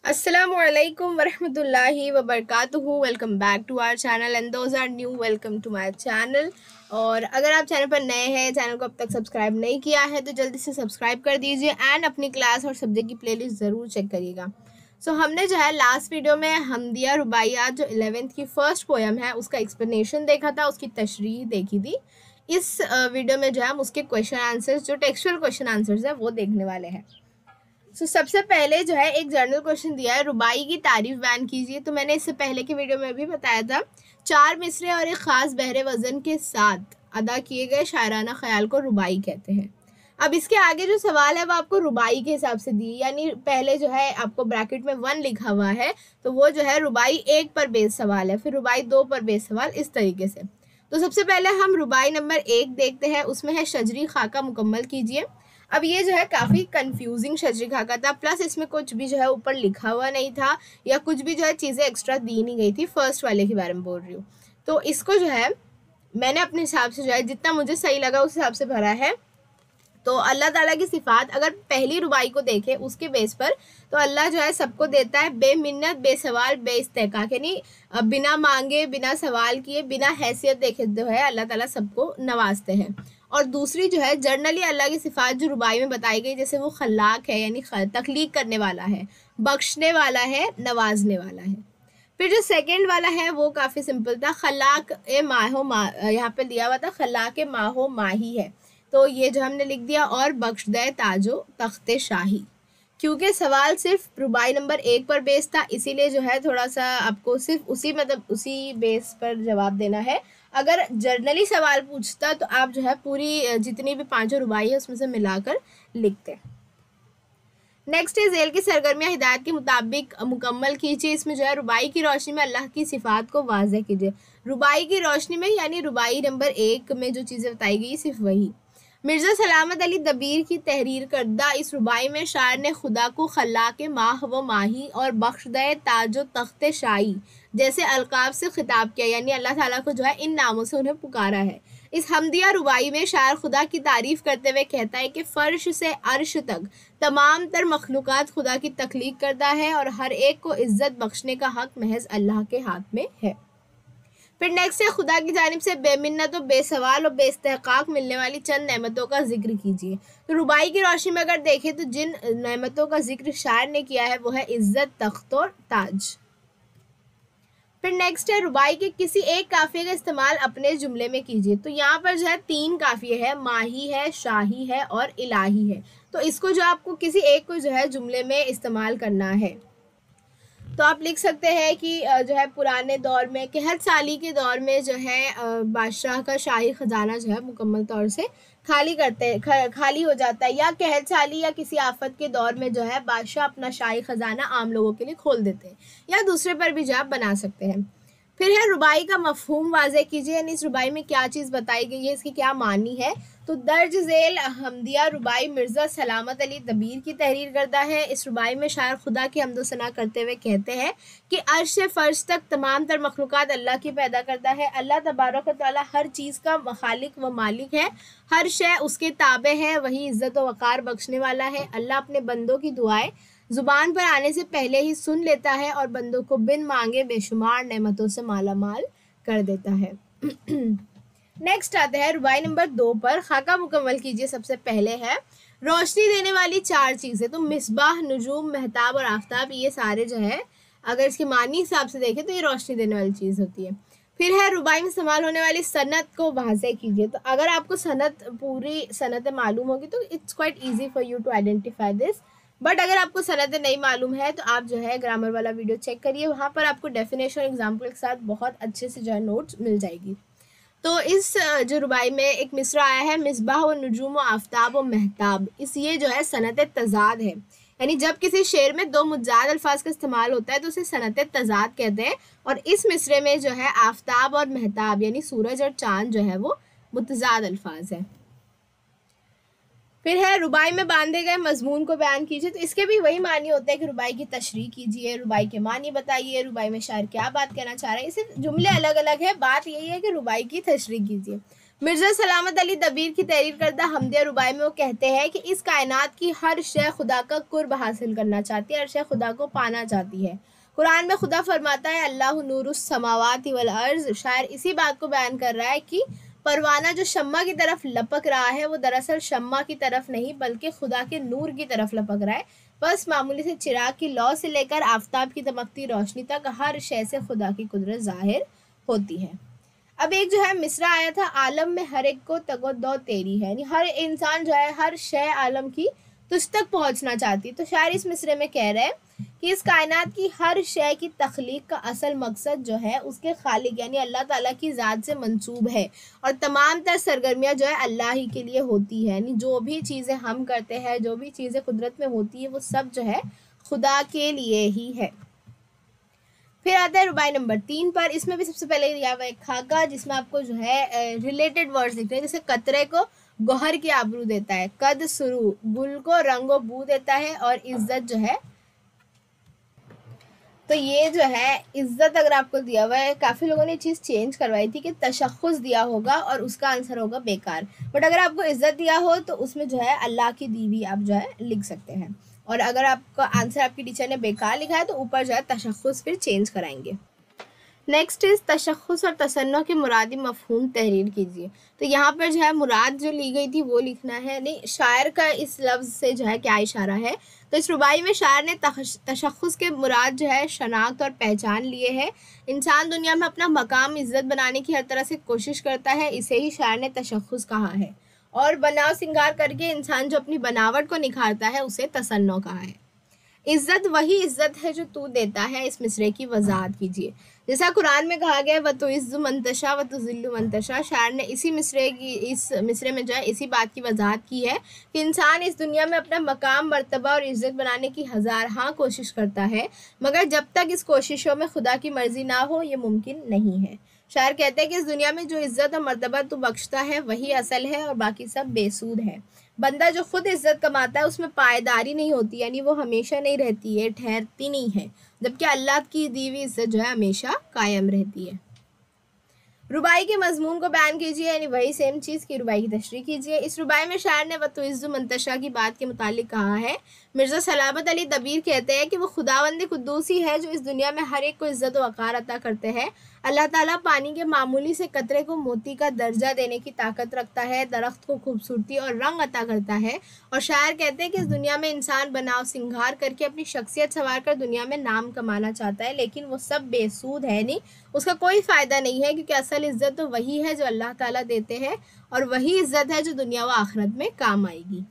Assalamualaikum warahmatullahi wabarakatuhu। Welcome back to our channel and those are new, welcome to my channel. और अगर आप channel पर नए हैं, चैनल को अब तक सब्सक्राइब नहीं किया है तो जल्दी से सब्सक्राइब कर दीजिए एंड अपनी क्लास और सब्जेक्ट की प्लेलिस्ट ज़रूर चेक करिएगा। हमने जो है लास्ट वीडियो में हमदिया रुबाइयात जो 11th की फर्स्ट पोएम है उसका एक्सप्लेनेशन देखा था, उसकी तशरीह देखी थी। इस वीडियो में जो है हम उसके क्वेश्चन आंसर्स, जो टेक्सचुअल क्वेश्चन आंसर्स है वो देखने वाले हैं। सबसे पहले जो है एक जर्नल क्वेश्चन दिया है, रुबाई की तारीफ बयान कीजिए। तो मैंने इससे पहले के वीडियो में भी बताया था, 4 मिसरे और एक ख़ास बहरे वज़न के साथ अदा किए गए शायराना ख्याल को रुबाई कहते हैं। अब इसके आगे जो सवाल है वो आपको रुबाई के हिसाब से दी, यानी पहले जो है आपको ब्रैकेट में 1 लिखा हुआ है तो वो जो है रुबाई 1 पर बेस सवाल है, फिर रुबाई 2 पर बेस सवाल, इस तरीके से। तो सबसे पहले हम रुबाई नंबर 1 देखते हैं, उसमें है शजरी खाका मुकम्मल कीजिए। अब ये जो है काफ़ी कंफ्यूजिंग शजरी खाका था, प्लस इसमें कुछ भी जो है ऊपर लिखा हुआ नहीं था या कुछ भी जो है चीज़ें एक्स्ट्रा दी नहीं गई थी। फर्स्ट वाले के बारे में बोल रही हूँ। तो इसको जो है मैंने अपने हिसाब से जो है जितना मुझे सही लगा उस हिसाब से भरा है। तो अल्लाह ताला की सिफात अगर पहली रुबाई को देखें उसके बेस पर, तो अल्लाह जो है सबको देता है बेमिन्नत, बेसवाल, बेइस्तेकाक, यानी बिना मांगे, बिना सवाल किए, बिना हैसियत देखे जो है अल्लाह ताला सबको नवाजते हैं। और दूसरी जो है जर्नली अल्लाह की सिफात जो रुबाई में बताई गई, जैसे वो खल्लाक है यानी तख्लीक करने वाला है, बख्शने वाला है, नवाजने वाला है। फिर जो सेकंड वाला है वो काफ़ी सिंपल था, खल्लाक ए माहो यहाँ पे दिया हुआ था खल्लाक ए माहो माही है, तो ये जो हमने लिख दिया। और बख्शदे ताजो तख्ते शाही, क्योंकि सवाल सिर्फ रुबाई नंबर 1 पर बेस था, इसीलिए जो है थोड़ा सा आपको सिर्फ उसी बेस पर जवाब देना है। अगर जर्नली सवाल पूछता तो आप जो है पूरी जितनी भी 5 रुबाई है उसमें से मिलाकर लिखते। नेक्स्ट है जेल की सरगर्मियाँ हिदायत के मुताबिक मुकम्मल कीजिए। इसमें जो है रुबाई की रोशनी में अल्लाह की सिफात को वाज़ेह कीजिए। रुबाई की रोशनी में यानी रुबाई नंबर 1 में जो चीज़ें बताई गई सिर्फ वही। मिर्ज़ा सलामत अली दबीर की तहरीर करदा इस रुबाई में शायर ने खुदा को खल्लाक माह व माही और बख्शदे ताजो तख्त शाही जैसे अलकाब से खिताब किया, यानी अल्लाह ताला को जो है इन नामों से उन्हें पुकारा है। इस हमदिया रुबाई में शायर खुदा की तारीफ़ करते हुए कहता है कि फ़र्श से अर्श तक तमाम तर मखलूक़ात खुदा की तख्लीक करता है और हर एक को इज़्ज़त बख्शने का हक़ महज अल्लाह के हाथ में है। फिर नेक्स्ट है खुदा की जानिब से बेमिन्नत और बेसवाल और बेइस्तेहकाक मिलने वाली चंद नेमतों का जिक्र कीजिए। तो रुबाई की रोशनी में अगर देखें तो जिन नेमतों का जिक्र शायर ने किया है वो है इज़्ज़त, तख्त और ताज। फिर नेक्स्ट है रुबाई के किसी एक काफ़िए का इस्तेमाल अपने जुमले में कीजिए। तो यहाँ पर जो है 3 काफ़िए है, माही है, शाही है और इलाही है। तो इसको जो आपको किसी एक को जो है जुमले में इस्तेमाल करना है। तो आप लिख सकते हैं कि जो है पुराने दौर में कहत साली के दौर में जो है बादशाह का शाही ख़जाना जो है मुकम्मल तौर से खाली हो जाता है, या कहत साली या किसी आफत के दौर में जो है बादशाह अपना शाही ख़जाना आम लोगों के लिए खोल देते हैं, या दूसरे पर भी जो आप बना सकते हैं। फिर है रुबाई का मफहूम वाज़े कीजिए, यानी इस रुबाई में क्या चीज़ बताई गई है, इसकी क्या मानी है। तो दर्ज झेल हमदिया रुबाई मिर्ज़ा सलामत अली दबीर की तहरीर करता है। इस रुबाई में शायर खुदा की हम्दो सना करते हुए कहते हैं कि अर्श से फ़र्श तक तमाम तर मखलूक़ात अल्लाह की पैदा करता है। अल्लाह तबारक व तआला हर चीज़ का खालिक व मालिक है, हर शय उसके ताबे है, वही इज़्ज़त व वक़ार बख्शने वाला है। अल्लाह अपने बंदों की दुआएं ज़ुबान पर आने से पहले ही सुन लेता है और बंदों को बिन मांगे बेशुमार नेमतों से माला माल कर देता है। नेक्स्ट आते हैं रुबाई नंबर 2 पर, खाका मुकम्मल कीजिए। सबसे पहले है रोशनी देने वाली 4 चीज़ें। तो मिसबाह, नुजूम, महताब और आफ्ताब, ये सारे जो है अगर इसके मानी हिसाब से देखें तो ये रोशनी देने वाली चीज़ होती है। फिर है रुबाई में इस्तेमाल होने वाली सनत को वाज़ेह कीजिए। तो अगर आपको पूरी सनतें मालूम होगी तो it's quite easy for you to identify this, but अगर आपको सनतें नहीं मालूम है तो आप जो है ग्रामर वाला वीडियो चेक करिए, वहाँ पर आपको डेफिनेशन एग्जाम्पल के साथ बहुत अच्छे से जो है नोट्स मिल जाएगी। तो इस जो रुबाई में एक मिसरा आया है, मिसबाह व नुजूम व आफ्ताब व महताब, इस ये जो है सनत तज़ाद है, यानी जब किसी शेर में 2 मुतज़ाद अल्फाज का इस्तेमाल होता है तो उसे सनत तज़ाद कहते हैं। और इस मिसरे में जो है आफ्ताब और महताब यानी सूरज और चाँद जो है वो मुतज़ाद अल्फाज है। फिर है रुबाई में बांधे गए मजमून को बयान कीजिए। तो इसके भी वही मानी होते हैं कि रुबाई की तशरीह कीजिए, रुबाई के मानी बताइए, रुबाई में शायर क्या बात कहना चाह रहे हैं। इसे जुमले अलग अलग है, बात यही है कि रुबाई की तशरीह कीजिए। मिर्ज़ा सलामत अली दबीर की तहरीर करदा हमदिया रुबाई में वो कहते हैं कि इस कायनात की हर शय खुदा का कुर्ब हासिल करना चाहती है, हर शय खुदा को पाना चाहती है। कुरान में खुदा फरमाता है अल्लाहु नूरुस समावाति वल अर्ज़। शायर इसी बात को बयान कर रहा है कि परवाना जो शम्मा की तरफ लपक रहा है वो दरअसल शम्मा की तरफ नहीं बल्कि खुदा के नूर की तरफ लपक रहा है। बस मामूली से चिराग की लौ से लेकर आफताब की दमकती रोशनी तक हर शय से खुदा की कुदरत जाहिर होती है। अब एक जो है मिसरा आया था, आलम में हर एक को तगोदो तेरी है, यानी हर इंसान जो है हर शय आलम की तुझ तक पहुंचना चाहती है। तो शायर इस मिसरे में कह रहे हैं कि इस कायनात की हर शय की तख्लीक का असल मकसद जो है उसके खालिक यानी अल्लाह ताला की ज़ात से मंसूब है और तमाम तर सरगर्मियाँ जो है अल्लाह ही के लिए होती है। यानी जो भी चीज़ें हम करते हैं, जो भी चीज़ें कुदरत में होती है वो सब जो है खुदा के लिए ही है। फिर आता है रुबाई नंबर 3 पर। इसमें भी सबसे पहले दिया हुआ एक खाका जिसमें आपको जो है रिलेटेड वर्ड्स दिख रहे हैं, जैसे कतरे को गौहर की आबरू देता है, कद सुरू गुल को रंगो बू देता है और इज्जत जो है, तो ये जो है इज्जत अगर आपको दिया हुआ है, काफ़ी लोगों ने चीज़ चेंज करवाई थी कि तशख़्ख़ुस दिया होगा और उसका आंसर होगा बेकार, बट अगर आपको इज्जत दिया हो तो उसमें जो है अल्लाह की दी हुई आप जो है लिख सकते हैं। और अगर आपका आंसर आपकी टीचर ने बेकार लिखा है तो ऊपर जो है तशख़्ख़ुस फिर चेंज कराएंगे। नेक्स्ट इज़ तशख़्ख़ुस और तसन्नो के मुरादी मफ़हूम तहरीर कीजिए। तो यहाँ पर जो है मुराद जो ली गई थी वो लिखना है, नहीं शायर का इस लफ्ज़ से जो है क्या इशारा है। तो इस रुबाई में शायर ने तशख़्ख़ुस के मुराद जो है शनाख्त और पहचान लिए है। इंसान दुनिया में अपना मकाम इज़्ज़त बनाने की हर तरह से कोशिश करता है, इसे ही शायर ने तशख़्ख़ुस कहा है। और बनाव सिंगार करके इंसान जो अपनी बनावट को निखारता है उसे तसन्नो कहा है। इज़्ज़त वही इज़्ज़त है जो तू देता है, इस मिसरे की वजाहत कीजिए। जैसा कुरान में कहा गया है व तो इज़्ज़ु मंतशा व तो ज़िल्लु मंतशा, शायर ने इस मिसरे में जो है इसी बात की वजाहत की है कि इंसान इस दुनिया में अपना मकाम मर्तबा और इज़्ज़त बनाने की हज़ार कोशिश करता है, मगर जब तक इस कोशिशों में खुदा की मर्ज़ी ना हो ये मुमकिन नहीं है। शायर कहते हैं कि इस दुनिया में जो इज़्ज़त और मर्तबा तू बख्शता है वही असल है और बाकी सब बेसूद है। बंदा जो खुद इज़्ज़त कमाता है उसमें पायदारी नहीं होती, यानी वो हमेशा नहीं रहती है, ठहरती नहीं है, जबकि अल्लाह की दी हुई इज़्ज़त जो है हमेशा कायम रहती है। रुबाई के मजमून को बयान कीजिए, यानी वही सेम चीज़ की रुबाई की तशरीह कीजिए। इस रुबाई में शायर ने वतुइज़्ज़ु मंतशा की बात के मुतालिक कहा है, मिर्ज़ा सलामत अली दबीर कहते हैं कि वो खुदावंद कुद्दूसी है जो इस दुनिया में हर एक को इज़्ज़त व वक़ार अता करते हैं। अल्लाह ताला पानी के मामूली से कतरे को मोती का दर्जा देने की ताकत रखता है, दरख्त को खूबसूरती और रंग अता करता है। और शायर कहते हैं कि इस दुनिया में इंसान बनाव सिंगार करके अपनी शख्सियत संवार कर दुनिया में नाम कमाना चाहता है, लेकिन वो सब बेसूद है, नहीं उसका कोई फ़ायदा नहीं है, क्योंकि असल इज़्ज़त तो वही है जो अल्लाह ताला देते हैं और वही इज़्ज़त है जो दुनिया व आखिरत में काम आएगी।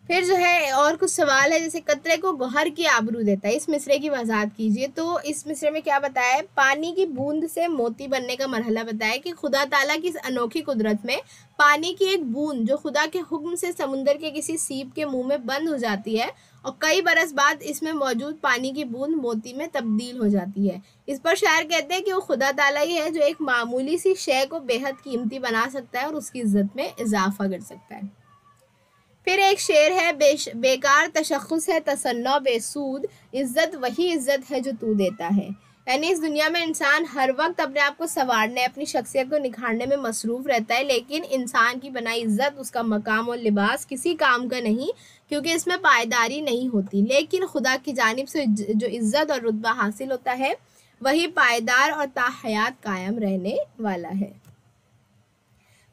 फिर जो है और कुछ सवाल है, जैसे कतरे को गौहर की आबरू देता है, इस मिसरे की वजाहत कीजिए। तो इस मिसरे में क्या बताया है, पानी की बूंद से मोती बनने का मरहला बताया कि खुदा ताला की इस अनोखी कुदरत में पानी की एक बूंद जो खुदा के हुक्म से समुंदर के किसी सीप के मुंह में बंद हो जाती है और कई बरस बाद इसमें मौजूद पानी की बूंद मोती में तब्दील हो जाती है। इस पर शायर कहते हैं कि वो खुदा ताला ही है जो एक मामूली सी शय को बेहद कीमती बना सकता है और उसकी इज्जत में इजाफा कर सकता है। फिर एक शेर है, बेकार तशख़्ख़ुस है तसन्नो बेसूद, इज़्ज़त वही इज़्ज़त है जो तू देता है। यानी इस दुनिया में इंसान हर वक्त अपने आप को संवारने, अपनी शख्सियत को निखारने में मसरूफ़ रहता है, लेकिन इंसान की बनाई इज़्ज़त, उसका मकाम और लिबास किसी काम का नहीं, क्योंकि इसमें पायदारी नहीं होती। लेकिन खुदा की जानिब से जो इज़्ज़त और रुतबा हासिल होता है वही पायदार और ताहयात कायम रहने वाला है।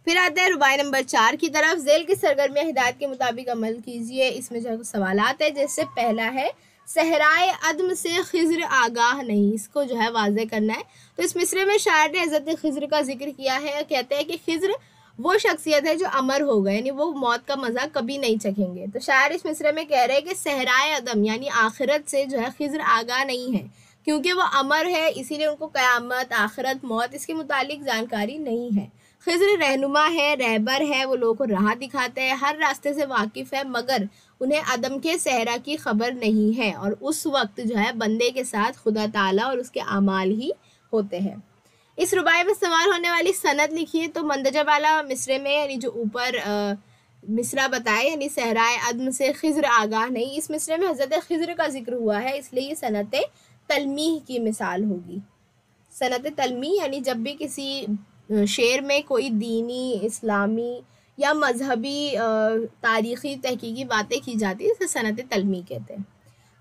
फिर आता है रुबाई नंबर 4 की तरफ। ज़ेल की सरगर्मियाँ हिदायत के मुताबिक अमल कीजिए। इसमें जो सवालात है, जैसे पहला है, सहराए अदम से खिज़्र आगाह नहीं, इसको जो है वाज़े करना है। तो इस मिसरे में शायर ने हज़रत खिज़्र का जिक्र किया है। कहते हैं कि खिज़्र वो शख्सियत है जो अमर हो गए, यानी वो मौत का मज़ा कभी नहीं चखेंगे। तो शायर इस मिसरे में कह रहे हैं कि सहराए अदम यानी आखिरत से जो है खिज़्र आगाह नहीं है, क्योंकि वो अमर है, इसीलिए उनको क़यामत, आखिरत, मौत इसके मुतालिक जानकारी नहीं है। खिज़्र रहनुमा है, रहबर है, वो लोगों को राह दिखाते हैं, हर रास्ते से वाकिफ़ है, मगर उन्हें अदम के सहरा की खबर नहीं है। और उस वक्त जो है बंदे के साथ खुदा ताला और उसके आमाल ही होते हैं। इस रुबाई में इस्तेमाल होने वाली सनद लिखिए। तो मंदजा वाला मिसरे में, यानी जो ऊपर मिसरा बताए, यानी सहराए अदम से खिज़्र आगाह नहीं, इस मिसरे में हज़रत खिज़्र का जिक्र हुआ है, इसलिए ये सनत तलमीह की मिसाल होगी। सनत तलमीह यानी जब भी किसी शेर में कोई दीनी, इस्लामी या मजहबी तारीख़ी तहकीकी बातें की जाती है, जिसे सनत तलमी कहते हैं।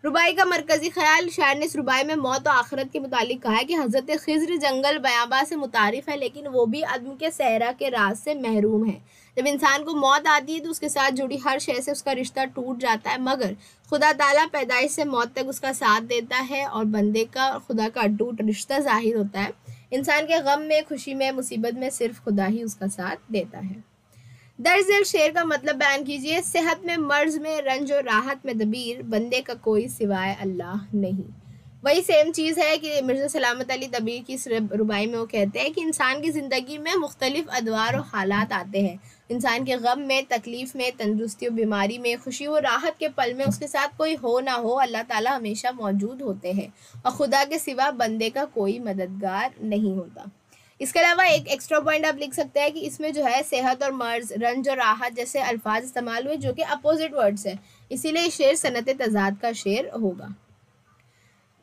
रुबाई का मरकज़ी ख्याल, शायर ने इस रुबाई में मौत और आखिरत के मुतालिक कहा है कि हज़रत खिज़्र जंगल बयाबा से मुतारिफ़ है, लेकिन वो भी अदम के सहरा के राज से महरूम है। जब इंसान को मौत आती है तो उसके साथ जुड़ी हर शय से उसका रिश्ता टूट जाता है, मगर खुदा ताला पैदाइश से मौत तक उसका साथ देता है और बंदे का खुदा का अटूट रिश्ता ज़ाहिर होता है। इंसान के गम में, खुशी में, मुसीबत में सिर्फ खुदा ही उसका साथ देता है। दरअसल शेर का मतलब बयान कीजिए। सेहत में, मर्ज में, रंज और राहत में दबीर, बंदे का कोई सिवाय अल्लाह नहीं। वही सेम चीज़ है कि मिर्ज़ा सलामत अली दबीर की इस रुबाई में वो कहते हैं कि इंसान की ज़िंदगी में मुख्तलिफ अदवार और हालात आते हैं। इंसान के गम में, तकलीफ़ में, तंदुरुस्ती और बीमारी में, खुशी और राहत के पल में उसके साथ कोई हो ना हो, अल्लाह ताला हमेशा मौजूद होते हैं और खुदा के सिवा बंदे का कोई मददगार नहीं होता। इसके अलावा एक एक्स्ट्रा पॉइंट आप लिख सकते हैं कि इसमें जो है सेहत और मर्ज, रंज और राहत जैसे अल्फाज इस्तेमाल हुए जो कि अपोजिट वर्ड्स हैं, इसीलिए शेर सनत तज़ाद का शेर होगा।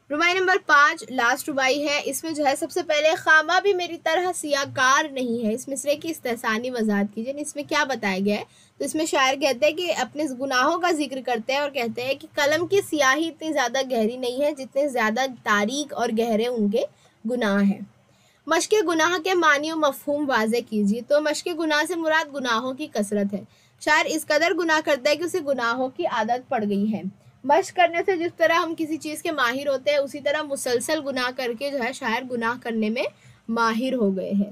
रुबाई नंबर 5 लास्ट रुबाई है। इसमें जो है सबसे पहले खामा भी मेरी तरह सियाकार नहीं है, इस मिसरे की इस्तेसानी वजाहत कीजिए। इसमें क्या बताया गया है? तो इसमें शायर कहते हैं कि अपने गुनाहों का जिक्र करते हैं और कहते हैं कि कलम की स्याही इतनी ज़्यादा गहरी नहीं है जितने ज़्यादा तारीक और गहरे उनके गुनाह हैं। मश्क़ गुनाह के मानी और मफ़हूम वाज़े कीजिए। तो मश्क़ गुनाह से मुराद गुनाहों की कसरत है। शायर इस कदर गुनाह करता है कि उसे गुनाहों की आदत पड़ गई है। मश्क़ करने से जिस तरह हम किसी चीज़ के माहिर होते हैं, उसी तरह मुसलसल गुनाह करके जो है शायर गुनाह करने में माहिर हो गए हैं।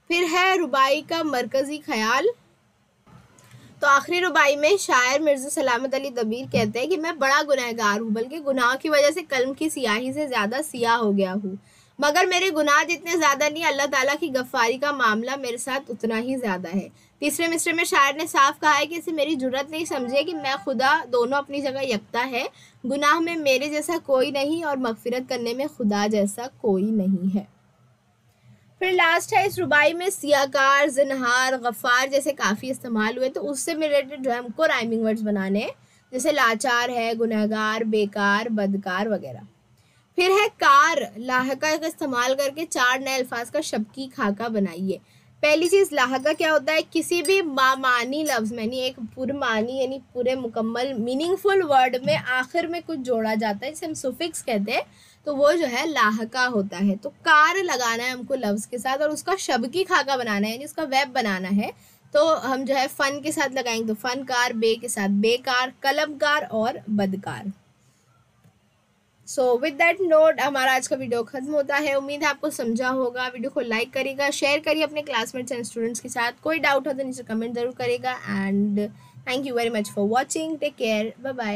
फिर है रुबाई का मरकज़ी ख़याल। तो आखिरी रुबाई में शायर मिर्ज़ा सलामत अली दबीर कहते हैं कि मैं बड़ा गुनहगार हूँ, बल्कि गुनाह की वजह से कलम की सियाही से ज़्यादा सियाह हो गया हूँ, मगर मेरे गुनाह जितने ज़्यादा नहीं, अल्लाह ताला की गफ़ारी का मामला मेरे साथ उतना ही ज़्यादा है। तीसरे मिसरे में शायर ने साफ कहा है कि इसे मेरी जुर्रत नहीं समझे कि मैं खुदा दोनों अपनी जगह यकता है, गुनाह में मेरे जैसा कोई नहीं और मगफिरत करने में खुदा जैसा कोई नहीं है। फिर लास्ट है इस रुबाई में सियाकार, ज़िनहार, गफ़ार जैसे काफ़ी इस्तेमाल हुए, तो उससे रिलेटेड जो है हमको राइमिंग वर्ड्स बनाने हैं, जैसे लाचार है, गुनहगार, बेकार, बदकार वगैरह। फिर है कार, लाहका का इस्तेमाल करके 4 नए अल्फाज का शब्की खाका बनाइए। पहली चीज़, लाहका क्या होता है? किसी भी मानी लफ्ज़ में यानी एक पूरे मानी यानी पूरे मुकम्मल मीनिंगफुल वर्ड में आखिर में कुछ जोड़ा जाता है, जिसे हम सुफिक्स कहते हैं, तो वो जो है लाहका होता है। तो कार लगाना है हमको लफ्ज़ के साथ और उसका शब्की खाका बनाना है, यानी उसका वेब बनाना है। तो हम जो है फ़न के साथ लगाएंगे, तो फ़नकार, बे के साथ बेकार, कलमकार और बदकार। सो विद दैट नोट हमारा आज का वीडियो खत्म होता है। उम्मीद है आपको समझा होगा। वीडियो को लाइक करिएगा, शेयर करिए अपने क्लासमेट्स एंड स्टूडेंट्स के साथ। कोई डाउट हो तो नीचे कमेंट जरूर करेगा। And thank you very much for watching. Take care, bye bye.